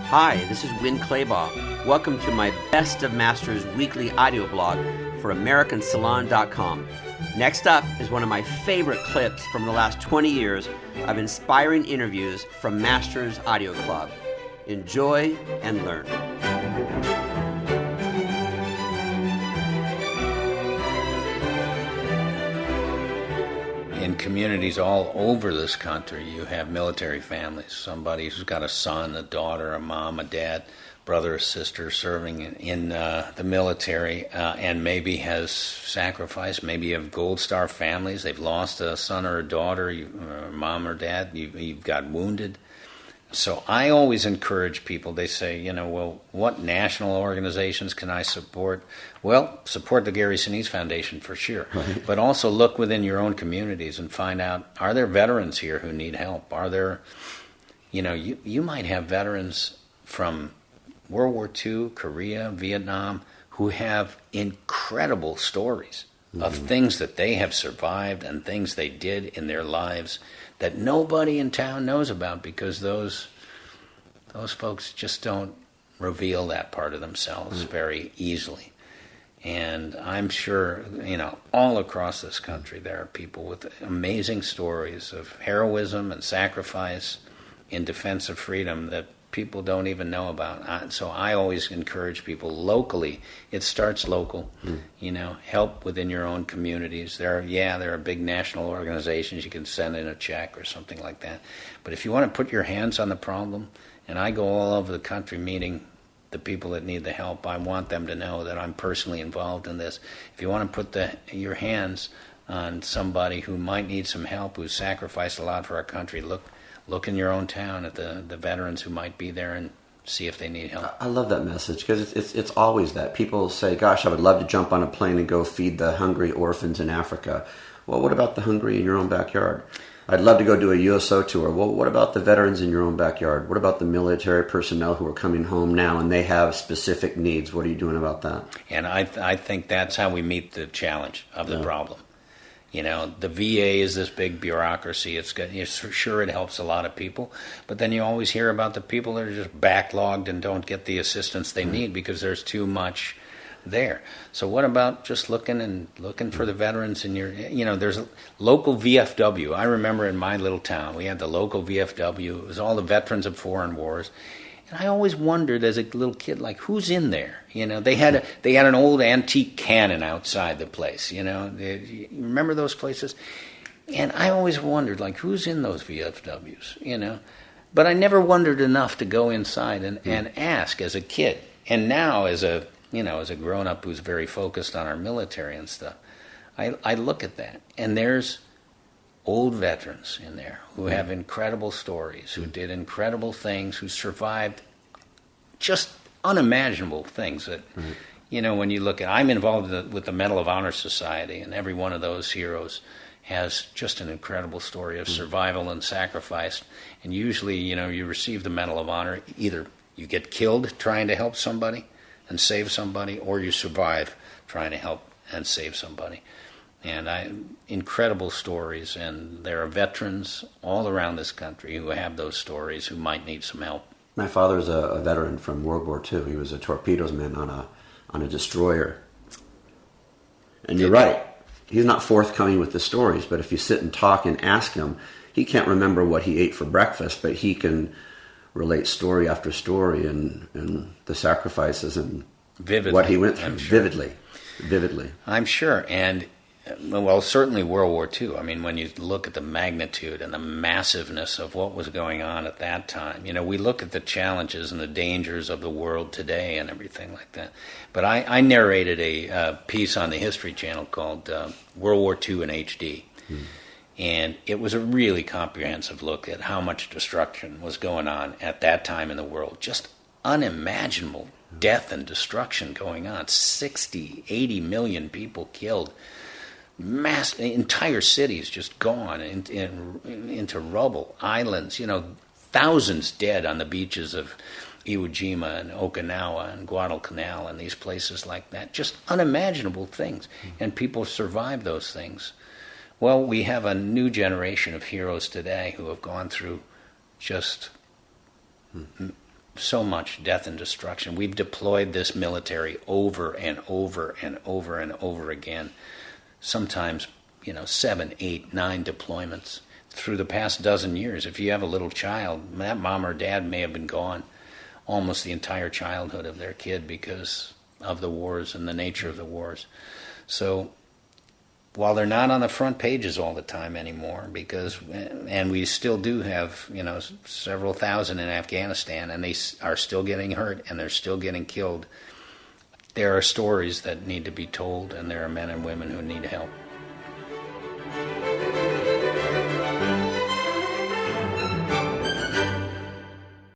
Hi, this is Winn Claybaugh. Welcome to my Best of Masters weekly audio blog for AmericanSalon.com. Next up is one of my favorite clips from the last 20 years of inspiring interviews from Masters Audio Club. Enjoy and learn. In communities all over this country, you have military families. Somebody who's got a son, a daughter, a mom, a dad, brother, or sister serving in the military, and maybe has sacrificed. Maybe you have Gold Star families. They've lost a son or a daughter, or mom or dad. You've got wounded. So I always encourage people. They say, well, what national organizations can I support? Well, support the Gary Sinise Foundation for sure. Right. But also look within your own communities and find out, are there veterans here who need help? Are there, you might have veterans from World War II, Korea, Vietnam, who have incredible stories of things that they have survived and things they did in their lives that nobody in town knows about, because those folks just don't reveal that part of themselves very easily. And I'm sure, all across this country there are people with amazing stories of heroism and sacrifice in defense of freedom that people don't even know about. So I always encourage people locally. It starts local. Help within your own communities. There are big national organizations. You can send in a check or something like that. But if you want to put your hands on the problem, and I go all over the country meeting the people that need the help, I want them to know that I'm personally involved in this. If you want to put your hands on somebody who might need some help, who's sacrificed a lot for our country, look in your own town at the veterans who might be there and see if they need help. I love that message, because it's always that. People say, gosh, I would love to jump on a plane and go feed the hungry orphans in Africa. Well, what about the hungry in your own backyard? I'd love to go do a USO tour. Well, what about the veterans in your own backyard? What about the military personnel who are coming home now and they have specific needs? What are you doing about that? And I think that's how we meet the challenge of the problem. The VA is this big bureaucracy. It's good. Sure, it helps a lot of people, but then you always hear about the people that are just backlogged and don't get the assistance they need because there's too much there. So what about just looking for the veterans in your, there's a local VFW. I remember in my little town, we had the local VFW. It was all the veterans of foreign wars. And I always wondered as a little kid, who's in there? They had an old antique cannon outside the place. You remember those places? And I always wondered, who's in those VFWs? But I never wondered enough to go inside and ask as a kid. And now as a grown-up who's very focused on our military and stuff, I look at that, and there's old veterans in there who have incredible stories, who did incredible things, who survived just unimaginable things that, when you look at, I'm involved with the Medal of Honor Society, and every one of those heroes has just an incredible story of survival and sacrifice. And usually, you receive the Medal of Honor, either you get killed trying to help somebody and save somebody, or you survive trying to help and save somebody. And incredible stories, and there are veterans all around this country who have those stories who might need some help. My father's a veteran from World War II. He was a torpedoes man on a destroyer. And you're right. He's not forthcoming with the stories, but if you sit and talk and ask him, he can't remember what he ate for breakfast, but he can relate story after story and the sacrifices and vividly, what he went through. Sure. Vividly. I'm sure. And well, certainly World War II. I mean, when you look at the magnitude and the massiveness of what was going on at that time, we look at the challenges and the dangers of the world today and everything like that. But I narrated a piece on the History Channel called World War II in HD. And it was a really comprehensive look at how much destruction was going on at that time in the world. Just unimaginable death and destruction going on. 60, 80 million people killed. Entire cities just gone into rubble. Islands, thousands dead on the beaches of Iwo Jima and Okinawa and Guadalcanal and these places like that. Just unimaginable things. And people survived those things. Well, we have a new generation of heroes today who have gone through just so much death and destruction. We've deployed this military over and over and over and over again. Sometimes, 7, 8, 9 deployments through the past dozen years. If you have a little child, that mom or dad may have been gone almost the entire childhood of their kid because of the wars and the nature of the wars. So while they're not on the front pages all the time anymore, and we still do have, several thousand in Afghanistan, and they are still getting hurt and they're still getting killed, there are stories that need to be told, and there are men and women who need help.